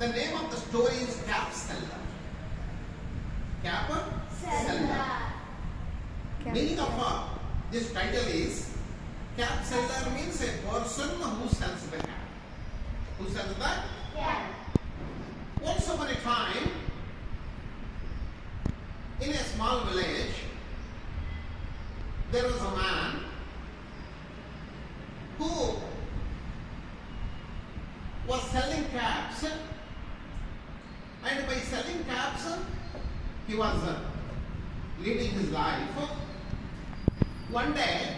The name of the story is Cap Seller. Cap Seller. Meaning of this title is Cap Seller means a person who sells the cap. Who sells the cap? Once upon a time, in a small village, there was a man who was selling caps, and by selling caps, he was leading his life. One day,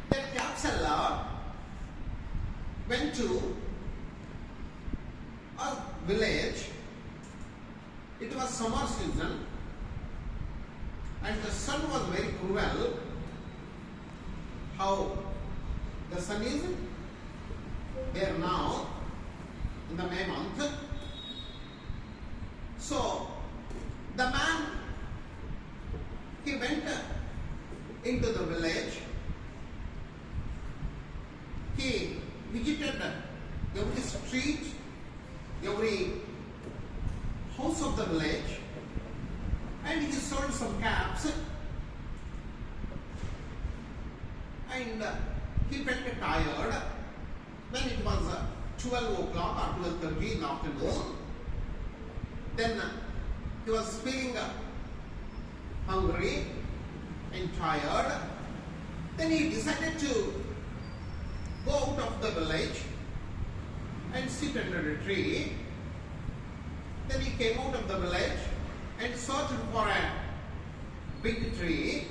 that cap seller went to a village. It was summer season, and the sun was very cruel. How the sun is there now in the May month. So the man, he went into the village. He visited every street, every house of the village, and he sold some caps. And he felt tired when it was 12 o'clock or 12:30 in the afternoon. Then he was feeling hungry and tired. Then he decided to go out of the village and sit under a tree. Then he came out of the village and searched for a big tree.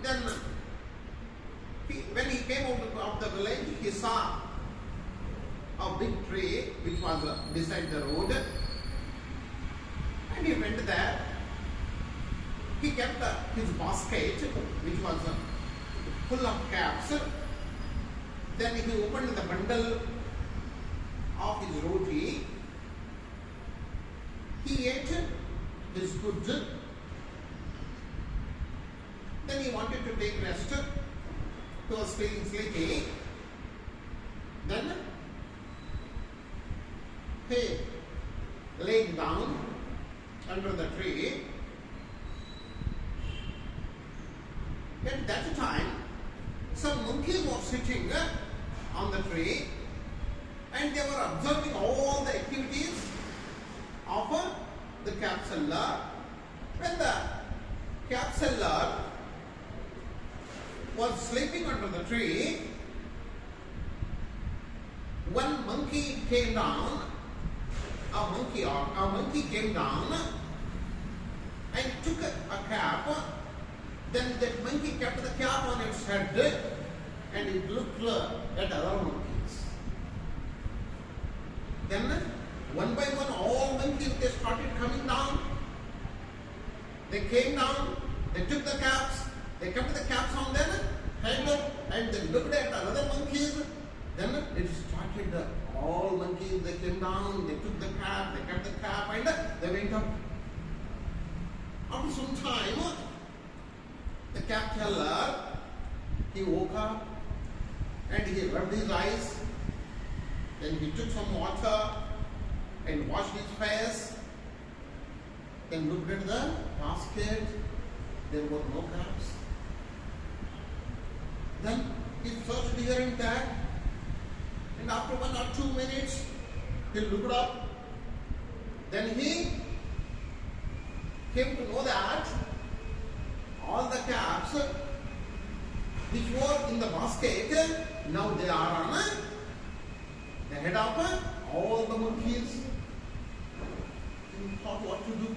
Then when he came out of the village, he saw a big tree which was beside the road, and he went there. He kept his basket which was full of caps. Then he opened the bundle of his roti. He ate his goods. Then he wanted to take rest. He was feeling sleepy. Then he laid down under the tree. At that time, some monkeys were sitting on the tree, and they were observing all the activities of the cap seller. When the cap seller was sleeping under the tree, one monkey came down. A monkey came down and took a cap. Then that monkey kept the cap on its head, and it looked at other monkeys. Then one by one, all monkeys, they started coming down. They came down, they took the caps, they kept the caps on their head, and they looked at other monkeys. Then it started, all monkeys, they came down, they took the cap, they kept the cap, and they went up. After some time, the cap seller, he woke up and he rubbed his eyes. Then he took some water and washed his face. Then looked at the basket. There were no caps. Then he searched here and there. And after 1 or 2 minutes, he looked up. Then he came to know that all the caps which were in the basket, now they are on the head of all the monkeys. He thought what to do.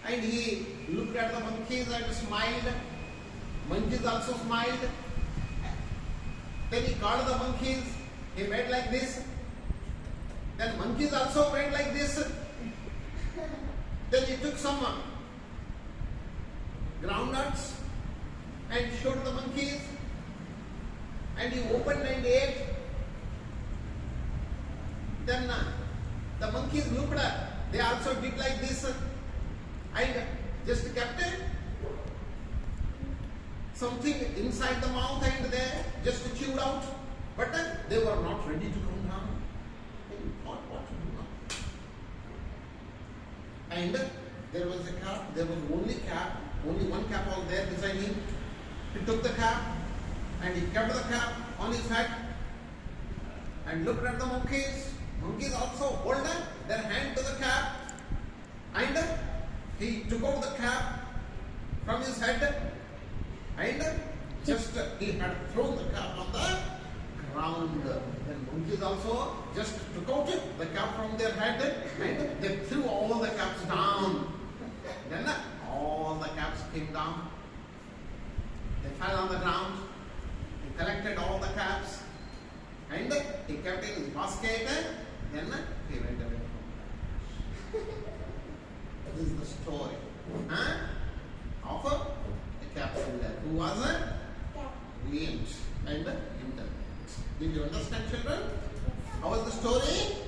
And he looked at the monkeys and smiled. Monkeys also smiled. Then he called the monkeys. He made like this. Then monkeys also made like this. Then he took some groundnuts and showed the monkeys, and he opened and ate. Then the monkeys looked at, they also did like this and just kept something inside the mouth and they just chewed out, but they were not ready to come down. and there was a cap. There was only cap. Only one cap was there beside him. He took the cap and he kept the cap on his head and looked at the monkeys. Monkeys also hold their hand to the cap, and he took out the cap from his head, and just he had thrown the cap on the ground. Then monkeys also just took out the cap from their head and they threw all the caps down. Then all the caps came down. They fell on the ground. He collected all the caps and he kept in his basket. Then he went away from there. This is the story of a captain who was brilliant and intelligent. Did you understand, children? How was the story?